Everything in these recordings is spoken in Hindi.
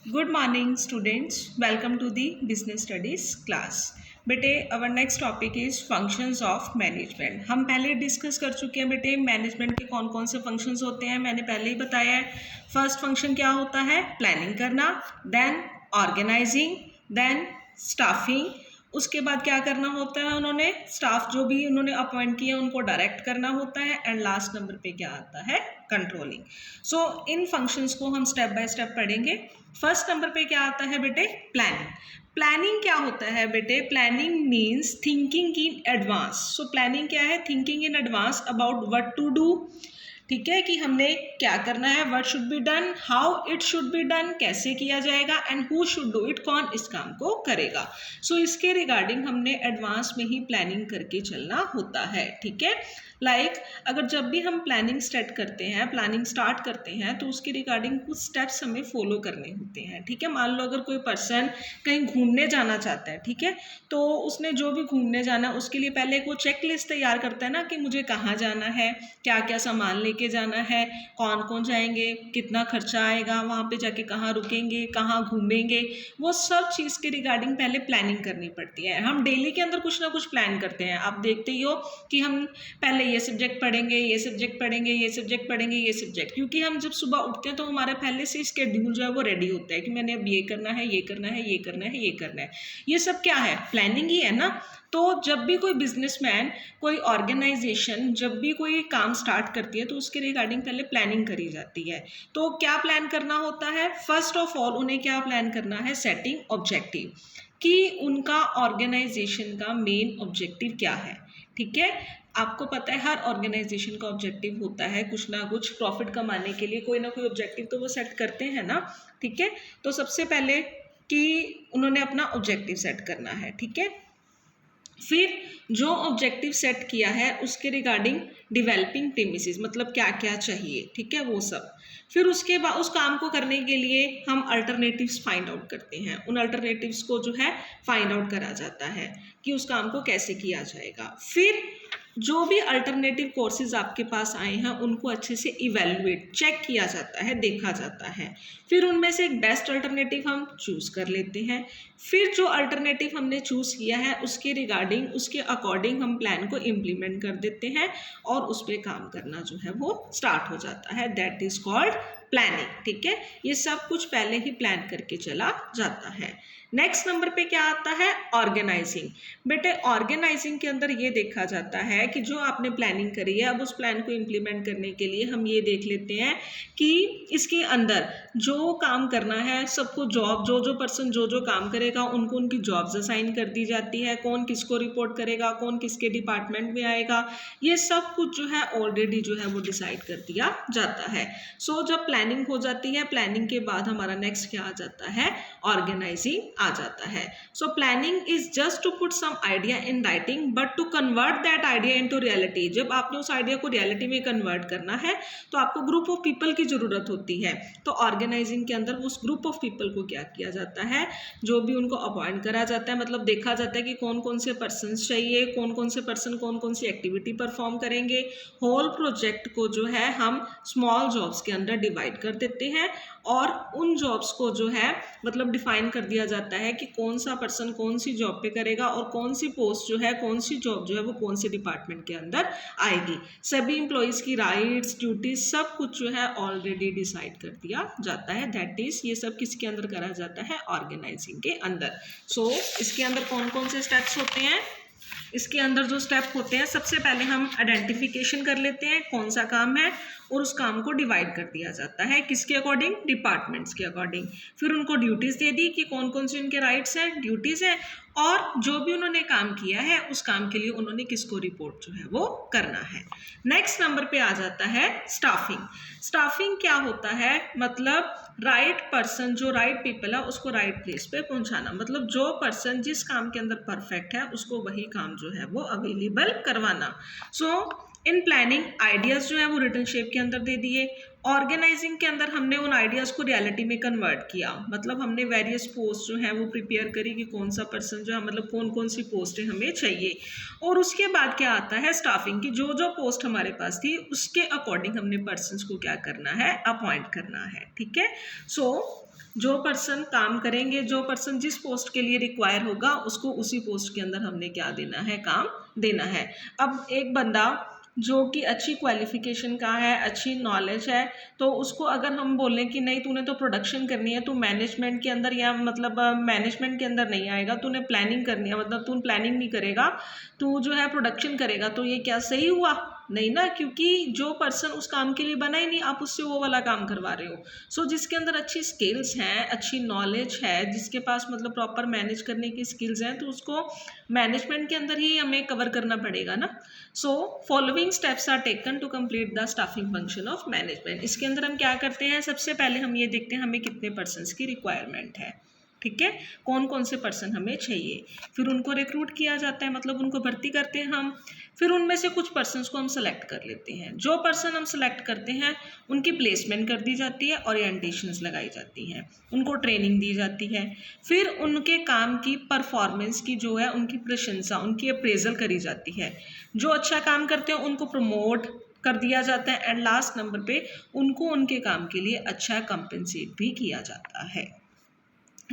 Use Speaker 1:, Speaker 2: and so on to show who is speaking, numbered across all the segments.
Speaker 1: Good morning students, welcome to the business studies class. बेटे our next topic is functions of management. हम पहले डिस्कस कर चुके हैं बेटे मैनेजमेंट के कौन कौन से फंक्शंस होते हैं। मैंने पहले ही बताया है। फर्स्ट फंक्शन क्या होता है? प्लानिंग करना, देन ऑर्गेनाइजिंग, देन स्टाफिंग। उसके बाद क्या करना होता है? उन्होंने स्टाफ जो भी उन्होंने अपॉइंट किया उनको डायरेक्ट करना होता है। एंड लास्ट नंबर पे क्या आता है? कंट्रोलिंग। सो इन फंक्शंस को हम स्टेप बाय स्टेप पढ़ेंगे। फर्स्ट नंबर पे क्या आता है बेटे? प्लानिंग। प्लानिंग क्या होता है बेटे? Planning means thinking in advance. So planning क्या है? Thinking in advance about what to do. ठीक है, कि हमने क्या करना है, what should be done, how it should be done, कैसे किया जाएगा, and who should do it, कौन इस काम को करेगा। सो इसके रिगार्डिंग हमने एडवांस में ही प्लानिंग करके चलना होता है। ठीक है, लाइक अगर जब भी हम प्लानिंग स्टार्ट करते हैं तो उसके रिगार्डिंग कुछ स्टेप्स हमें फॉलो करने होते हैं। ठीक है, मान लो अगर कोई पर्सन कहीं घूमने जाना चाहता है, ठीक है, तो उसने जो भी घूमने जाना उसके लिए पहले वो चेक लिस्ट तैयार करता है ना, कि मुझे कहाँ जाना है, क्या क्या सामान लेके जाना है, कौन कौन जाएंगे, कितना खर्चा आएगा, वहाँ पे जाके कहाँ रुकेंगे, कहाँ घूमेंगे, वो सब चीज़ के रिगार्डिंग पहले प्लानिंग करनी पड़ती है। हम डेली के अंदर कुछ ना कुछ प्लान करते हैं। आप देखते ही हो कि हम पहले ये सब्जेक्ट पढ़ेंगे, ये सब्जेक्ट पढ़ेंगे, ये सब्जेक्ट पढ़ेंगे, ये सब्जेक्ट, क्योंकि हम जब सुबह उठते हैं तो हमारा पहले से स्केड्यूल जो है वो रेडी होता है कि मैंने अब ये करना है, ये करना है, ये करना है, ये करना है। ये सब क्या है? प्लानिंग ही है ना। तो जब भी कोई बिजनेसमैन, कोई ऑर्गेनाइजेशन जब भी कोई काम स्टार्ट करती है तो उसके रिगार्डिंग पहले प्लानिंग करी जाती है। तो क्या प्लान करना होता है? फर्स्ट ऑफ ऑल उन्हें क्या प्लान करना है? सेटिंग ऑब्जेक्टिव, कि उनका ऑर्गेनाइजेशन का मेन ऑब्जेक्टिव क्या है। ठीक है, आपको पता है हर ऑर्गेनाइजेशन का ऑब्जेक्टिव होता है कुछ ना कुछ, प्रॉफिट कमाने के लिए कोई ना कोई ऑब्जेक्टिव तो वो सेट करते हैं ना। ठीक है, तो सबसे पहले कि उन्होंने अपना ऑब्जेक्टिव सेट करना है। ठीक है, फिर जो ऑब्जेक्टिव सेट किया है उसके रिगार्डिंग डिवेलपिंग प्रीमिसेस, मतलब क्या क्या चाहिए। ठीक है, वो सब। फिर उसके बाद उस काम को करने के लिए हम अल्टरनेटिव्स फाइंड आउट करते हैं। उन अल्टरनेटिव्स को जो है फाइंड आउट करा जाता है कि उस काम को कैसे किया जाएगा। फिर जो भी अल्टरनेटिव कोर्सेज आपके पास आए हैं उनको अच्छे से इवेलुएट, चेक किया जाता है, देखा जाता है। फिर उनमें से एक बेस्ट अल्टरनेटिव हम चूज़ कर लेते हैं। फिर जो अल्टरनेटिव हमने चूज़ किया है उसके रिगार्डिंग, उसके अकॉर्डिंग हम प्लान को इम्प्लीमेंट कर देते हैं और उस पर काम करना जो है वो स्टार्ट हो जाता है। That is called planning. ठीक है, ये सब कुछ पहले ही प्लान करके चला जाता है। नेक्स्ट नंबर पे क्या आता है? ऑर्गेनाइजिंग। बेटे ऑर्गेनाइजिंग के अंदर ये देखा जाता है कि जो आपने प्लानिंग करी है, अब उस प्लान को इम्प्लीमेंट करने के लिए हम ये देख लेते हैं कि इसके अंदर जो काम करना है सबको जॉब, जो जो पर्सन जो जो काम करेगा उनको उनकी जॉब्स असाइन कर दी जाती है। कौन किसको रिपोर्ट करेगा, कौन किसके डिपार्टमेंट में आएगा, ये सब कुछ जो है ऑलरेडी जो है वो डिसाइड कर दिया जाता है। सो जब प्लानिंग हो जाती है, प्लानिंग के बाद हमारा नेक्स्ट क्या आ जाता है? ऑर्गेनाइजिंग आ जाता है। So planning is just to put some idea in writing but to convert that idea into reality. जब आपने उस आइडिया को रियलिटी में कन्वर्ट करना है तो आपको ग्रुप ऑफ पीपल की जरूरत होती है। तो ऑर्गेनाइजिंग के अंदर उस ग्रुप ऑफ पीपल को क्या किया जाता है? जो भी उनको अपॉइंट करा जाता है, मतलब देखा जाता है कि कौन कौन से पर्सन चाहिए, कौन कौन से पर्सन कौन कौन सी एक्टिविटी परफॉर्म करेंगे। होल प्रोजेक्ट को जो है हम स्मॉल जॉब्स के अंदर डिवाइड कर देते हैं और उन जॉब्स को जो है मतलब डिफाइन कर दिया जाता है कि कौन सा पर्सन कौन सी जॉब पे करेगा और कौन सी पोस्ट जो है, कौन सी जॉब जो है वो कौन से डिपार्टमेंट के अंदर आएगी। सभी एम्प्लॉयज़ की राइट्स, ड्यूटीज सब कुछ जो है ऑलरेडी डिसाइड कर दिया जाता है। दैट इज ये सब किसके अंदर करा जाता है? ऑर्गेनाइजिंग के अंदर। सो इसके अंदर कौन कौन से स्टेप्स होते हैं? इसके अंदर जो स्टेप होते हैं, सबसे पहले हम आइडेंटिफिकेशन कर लेते हैं कौन सा काम है और उस काम को डिवाइड कर दिया जाता है किसके अकॉर्डिंग? डिपार्टमेंट्स के अकॉर्डिंग। फिर उनको ड्यूटीज़ दे दी कि कौन कौन सी उनके राइट्स हैं, ड्यूटीज़ हैं, और जो भी उन्होंने काम किया है उस काम के लिए उन्होंने किसको रिपोर्ट जो है वो करना है। नेक्स्ट नंबर पे आ जाता है स्टाफिंग। स्टाफिंग क्या होता है? मतलब राइट पर्सन, जो राइट पीपल है उसको राइट प्लेस पे पहुंचाना, मतलब जो पर्सन जिस काम के अंदर परफेक्ट है उसको वही काम जो है वो अवेलेबल करवाना। सो इन प्लानिंग आइडियाज़ जो है वो रिटन शेप के अंदर दे दिए। ऑर्गेनाइजिंग के अंदर हमने उन आइडियाज़ को रियलिटी में कन्वर्ट किया, मतलब हमने वेरियस पोस्ट जो है वो प्रिपेयर करी कि कौन सा पर्सन जो है, मतलब कौन कौन सी पोस्टें हमें चाहिए। और उसके बाद क्या आता है? स्टाफिंग की जो जो पोस्ट हमारे पास थी उसके अकॉर्डिंग हमने पर्सन्स को क्या करना है? अपॉइंट करना है। ठीक है, सो जो पर्सन काम करेंगे, जो पर्सन जिस पोस्ट के लिए रिक्वायर होगा उसको उसी पोस्ट के अंदर हमने क्या देना है, काम देना है। अब एक बंदा जो कि अच्छी क्वालिफिकेशन का है, अच्छी नॉलेज है, तो उसको अगर हम बोलें कि नहीं तूने तो प्रोडक्शन करनी है, तू मैनेजमेंट के अंदर या मतलब मैनेजमेंट के अंदर नहीं आएगा, तूने प्लानिंग करनी है, मतलब तू प्लानिंग नहीं करेगा, तू जो है प्रोडक्शन करेगा, तो ये क्या सही हुआ? नहीं ना, क्योंकि जो पर्सन उस काम के लिए बना ही नहीं, आप उससे वो वाला काम करवा रहे हो। सो जिसके अंदर अच्छी स्किल्स हैं, अच्छी नॉलेज है, जिसके पास मतलब प्रॉपर मैनेज करने की स्किल्स हैं, तो उसको मैनेजमेंट के अंदर ही हमें कवर करना पड़ेगा ना। So following steps are taken to complete the staffing function of management. इसके अंदर हम क्या करते हैं, सबसे पहले हम ये देखते हैं हमें कितने पर्सन्स की रिक्वायरमेंट है, ठीक है, कौन कौन से पर्सन हमें चाहिए, फिर उनको रिक्रूट किया जाता है, मतलब उनको भर्ती करते हैं हम। फिर उनमें से कुछ पर्सन्स को हम सेलेक्ट कर लेते हैं, जो पर्सन हम सेलेक्ट करते हैं उनकी प्लेसमेंट कर दी जाती है, ओरिएंटेशंस लगाई जाती हैं, उनको ट्रेनिंग दी जाती है, फिर उनके काम की परफॉर्मेंस की जो है उनकी प्रशंसा, उनकी अप्रेजल करी जाती है। जो अच्छा काम करते हैं उनको प्रमोट कर दिया जाता है, एंड लास्ट नंबर पे उनको उनके काम के लिए अच्छा कंपेंसेट भी किया जाता है।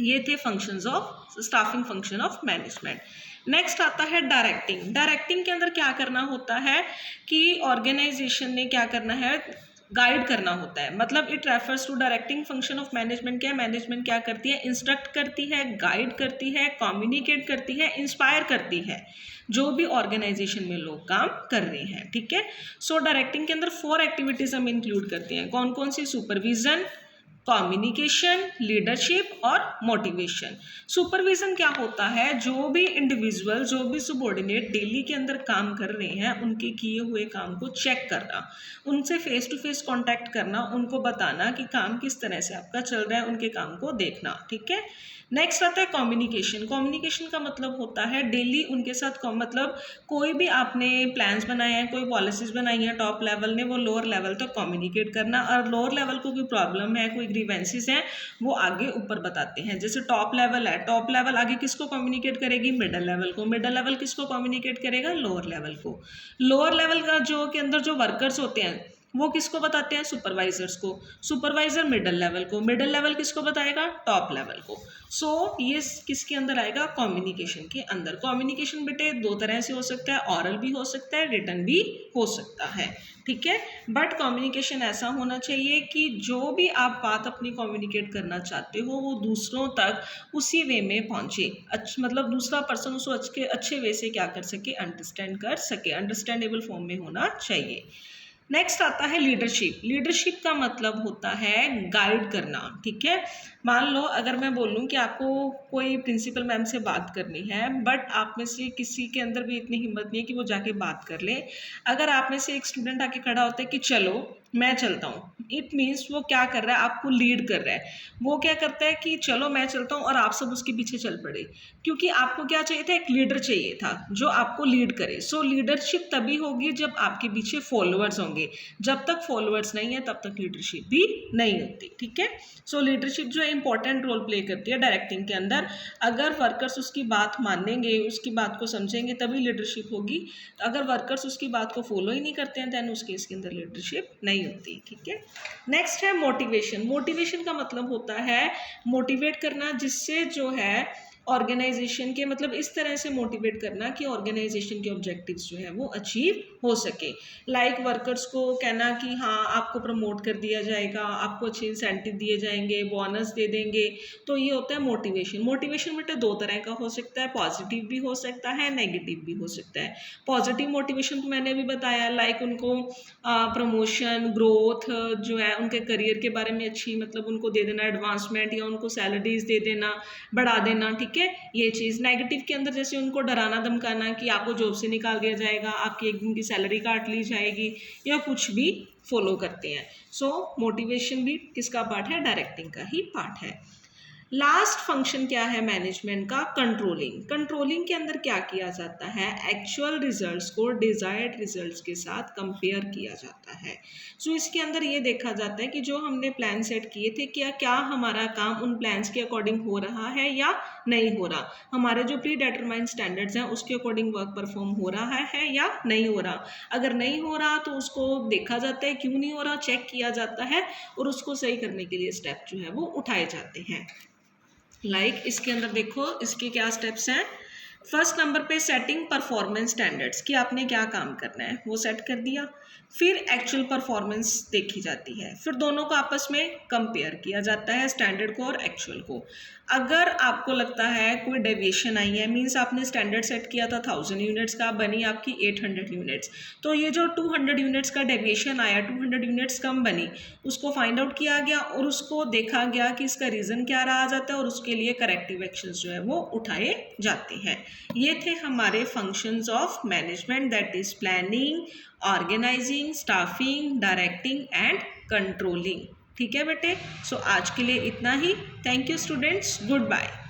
Speaker 1: ये थे functions of staffing function of management. Next आता है डायरेक्टिंग। डायरेक्टिंग के अंदर क्या करना होता है कि ऑर्गेनाइजेशन ने क्या करना है, गाइड करना होता है, मतलब it refers to directing function of management. क्या मैनेजमेंट क्या करती है, इंस्ट्रक्ट करती है, गाइड करती है, कम्युनिकेट करती है, इंस्पायर करती है जो भी ऑर्गेनाइजेशन में लोग काम कर रहे हैं, ठीक है। सो डायरेक्टिंग के अंदर 4 एक्टिविटीज हम इंक्लूड करते हैं, कौन कौन सी, सुपरविजन, कम्युनिकेशन, लीडरशिप और मोटिवेशन। सुपरविजन क्या होता है, जो भी इंडिविजुअल, जो भी सबॉर्डिनेट डेली के अंदर काम कर रहे हैं उनके किए हुए काम को चेक करना, उनसे फेस टू फेस कांटेक्ट करना, उनको बताना कि काम किस तरह से आपका चल रहा है, उनके काम को देखना, ठीक है। नेक्स्ट आता है कम्युनिकेशन। कम्युनिकेशन का मतलब होता है डेली उनके साथ मतलब कोई भी आपने प्लान्स बनाए हैं, कोई पॉलिसीज बनाई हैं टॉप लेवल ने, वो लोअर लेवल तक कम्युनिकेट करना, और लोअर लेवल को कोई प्रॉब्लम है, कोई ग्रीवेंसेस हैं, वो आगे ऊपर बताते हैं। जैसे टॉप लेवल है, टॉप लेवल आगे किसको कम्युनिकेट करेगी, मिडल लेवल को, मिडल लेवल किसको कम्युनिकेट करेगा, लोअर लेवल को, लोअर लेवल का जो के अंदर जो वर्कर्स होते हैं वो किसको बताते हैं, सुपरवाइजर्स को, सुपरवाइजर मिडल लेवल को, मिडल लेवल किसको बताएगा, टॉप लेवल को। सो ये किसके अंदर आएगा, कम्युनिकेशन के अंदर। कम्युनिकेशन बेटे 2 तरह से हो सकता है, ऑरल भी हो सकता है, रिटन भी हो सकता है, ठीक है। बट कम्युनिकेशन ऐसा होना चाहिए कि जो भी आप बात अपनी कम्युनिकेट करना चाहते हो वो दूसरों तक उसी वे में पहुंचे, मतलब दूसरा पर्सन उसको अच्छे वे से क्या कर सके, अंडरस्टैंड कर सके, अंडरस्टैंडेबल फॉर्म में होना चाहिए। नेक्स्ट आता है लीडरशिप। लीडरशिप का मतलब होता है गाइड करना, ठीक है। मान लो अगर मैं बोलूं कि आपको कोई प्रिंसिपल मैम से बात करनी है, बट आप में से किसी के अंदर भी इतनी हिम्मत नहीं है कि वो जाके बात कर ले। अगर आप में से एक स्टूडेंट आके खड़ा होता है कि चलो मैं चलता हूँ, इट मीन्स वो क्या कर रहा है, आपको लीड कर रहा है। वो क्या करता है कि चलो मैं चलता हूँ और आप सब उसके पीछे चल पड़े, क्योंकि आपको क्या चाहिए था, एक लीडर चाहिए था जो आपको लीड करे। सो लीडरशिप तभी होगी जब आपके पीछे फॉलोअर्स होंगे, जब तक फॉलोअर्स नहीं है तब तक लीडरशिप भी नहीं होती, ठीक है। सो लीडरशिप जो है इंपॉर्टेंट रोल प्ले करती है डायरेक्टिंग के अंदर। अगर वर्कर्स उसकी बात मानेंगे, उसकी बात को समझेंगे, तभी लीडरशिप होगी। अगर वर्कर्स उसकी बात को फॉलो ही नहीं करते हैं दैन उस केस के अंदर लीडरशिप नहीं होती, ठीक है। नेक्स्ट है मोटिवेशन। मोटिवेशन का मतलब होता है मोटिवेट करना, जिससे जो है ऑर्गेनाइजेशन के, मतलब इस तरह से मोटिवेट करना कि ऑर्गेनाइजेशन के ऑब्जेक्टिव्स जो है वो अचीव हो सके। लाइक वर्कर्स को कहना कि हाँ आपको प्रमोट कर दिया जाएगा, आपको अच्छे इंसेंटिव दिए जाएंगे, बोनस दे देंगे, तो ये होता है मोटिवेशन। मोटिवेशन बेटा 2 तरह का हो सकता है, पॉजिटिव भी हो सकता है, नेगेटिव भी हो सकता है। पॉजिटिव मोटिवेशन तो मैंने अभी बताया, लाइक उनको प्रमोशन, ग्रोथ जो है उनके करियर के बारे में अच्छी, मतलब उनको दे देना एडवांसमेंट, या उनको सैलरीज दे देना, बढ़ा देना, ठीक है, ये चीज़। नेगेटिव के अंदर जैसे उनको डराना धमकाना कि आपको जॉब से निकाल दिया जाएगा, आपकी 1 दिन की सैलरी काट ली जाएगी, या कुछ भी फॉलो करते हैं। सो मोटिवेशन भी किसका पार्ट है, डायरेक्टिंग का ही पार्ट है। लास्ट फंक्शन क्या है मैनेजमेंट का? कंट्रोलिंग। कंट्रोलिंग के अंदर क्या किया जाता है? एक्चुअल रिजल्ट्स को डिजायर्ड रिजल्ट्स के साथ कंपेयर किया जाता है। सो इसके अंदर ये देखा जाता है कि जो हमने प्लान सेट किए थे क्या क्या हमारा काम उन प्लान्स के अकॉर्डिंग हो रहा है या नहीं हो रहा, हमारे जो प्री डिटरमाइंड स्टैंडर्ड्स हैं उसके अकॉर्डिंग वर्क परफॉर्म हो रहा है या नहीं हो रहा। अगर नहीं हो रहा तो उसको देखा जाता है क्यों नहीं हो रहा, चेक किया जाता है और उसको सही करने के लिए स्टेप जो है वो उठाए जाते हैं। इसके अंदर देखो इसके क्या स्टेप्स हैं। फर्स्ट नंबर पे सेटिंग परफॉर्मेंस स्टैंडर्ड्स कि आपने क्या काम करना है वो सेट कर दिया। फिर एक्चुअल परफॉर्मेंस देखी जाती है, फिर दोनों को आपस में कंपेयर किया जाता है, स्टैंडर्ड को और एक्चुअल को। अगर आपको लगता है कोई डेविएशन आई है, मीन्स आपने स्टैंडर्ड सेट किया था 1000 यूनिट्स का, बनी आपकी 800 यूनिट्स, तो ये जो 200 यूनिट्स का डेविएशन आया, 200 यूनिट्स कम बनी, उसको फाइंड आउट किया गया और उसको देखा गया कि इसका रीज़न क्या रहा जाता है और उसके लिए करेक्टिव एक्शंस जो है वो उठाए जाते हैं। ये थे हमारे functions of management, that is planning, organizing, staffing, directing and controlling. ठीक है बेटे, सो आज के लिए इतना ही। Thank you students, good bye.